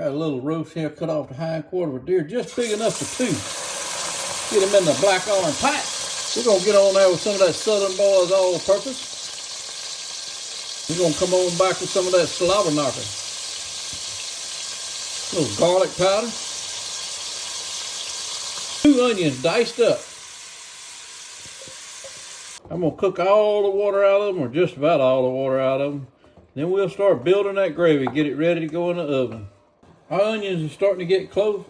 Got a little roast here, cut off the hind quarter of a deer, just big enough for two. Get them in the black iron pot. We're gonna get on there with some of that Southern Boys all-purpose. We're gonna come on back with some of that slobber knocker. A little garlic powder. 2 onions diced up. I'm gonna cook all the water out of them, or just about all the water out of them. Then we'll start building that gravy, get it ready to go in the oven. Our onions are starting to get close.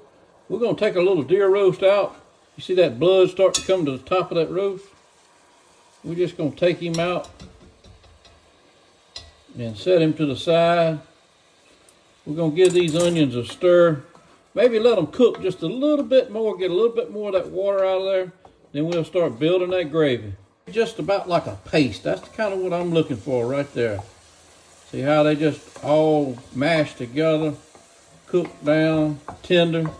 We're gonna take a little deer roast out. You see that blood start to come to the top of that roast? We're just gonna take him out and set him to the side. We're gonna give these onions a stir. Maybe let them cook just a little bit more, get a little bit more of that water out of there. Then we'll start building that gravy. Just about like a paste. That's kind of what I'm looking for right there. See how they just all mash together, cook down, tender.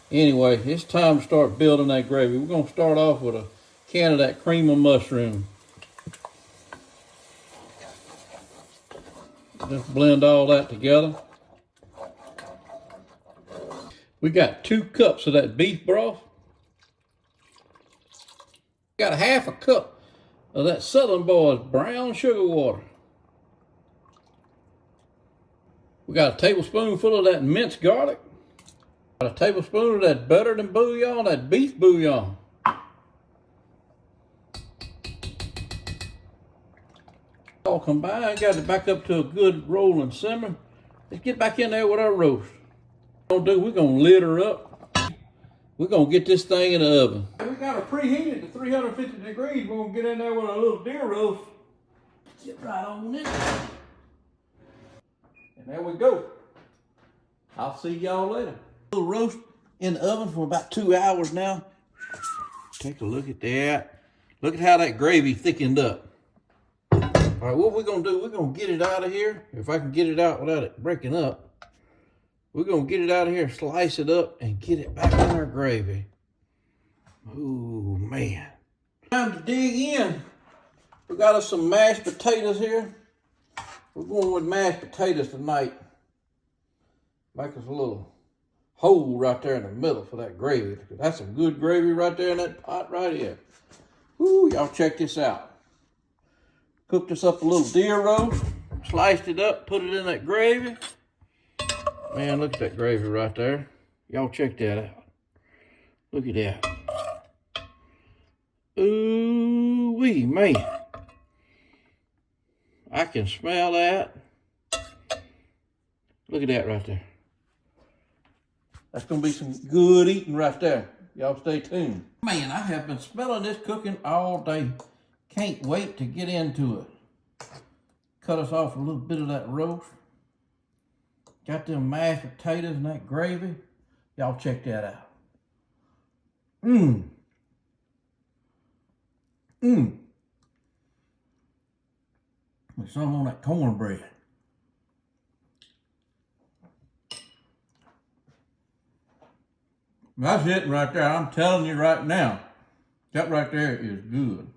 Anyway, it's time to start building that gravy. We're gonna start off with a can of that cream of mushroom. Just blend all that together. We got 2 cups of that beef broth. Got a half a cup of that Southern Boys brown sugar water. We got a tablespoonful of that minced garlic. Got a tablespoon of that buttered and bouillon, that beef bouillon. All combined, got it back up to a good rolling simmer. Let's get back in there with our roast. We're gonna lid her up. We're gonna get this thing in the oven. We got her preheated to 350 degrees. We're gonna get in there with a little deer roast. Get right on in. And there we go. I'll see y'all later. A little roast in the oven for about 2 hours now. Take a look at that. Look at how that gravy thickened up. All right, what we're gonna do, we're gonna get it out of here. If I can get it out without it breaking up. We're gonna get it out of here, slice it up, and get it back in our gravy. Oh man. Time to dig in. We got us some mashed potatoes here. We're going with mashed potatoes tonight. Make us a little hole right there in the middle for that gravy. That's some good gravy right there in that pot right here. Ooh, y'all check this out. Cooked us up a little deer roast, sliced it up, put it in that gravy. Man, look at that gravy right there. Y'all check that out. Look at that. Ooh-wee, man. I can smell that. Look at that right there. That's gonna be some good eating right there. Y'all stay tuned. Man, I have been smelling this cooking all day. Can't wait to get into it. Cut us off a little bit of that roast. Got them mashed potatoes and that gravy. Y'all check that out. Mmm. Mmm. With some on that cornbread. That's it right there. I'm telling you right now. That right there is good.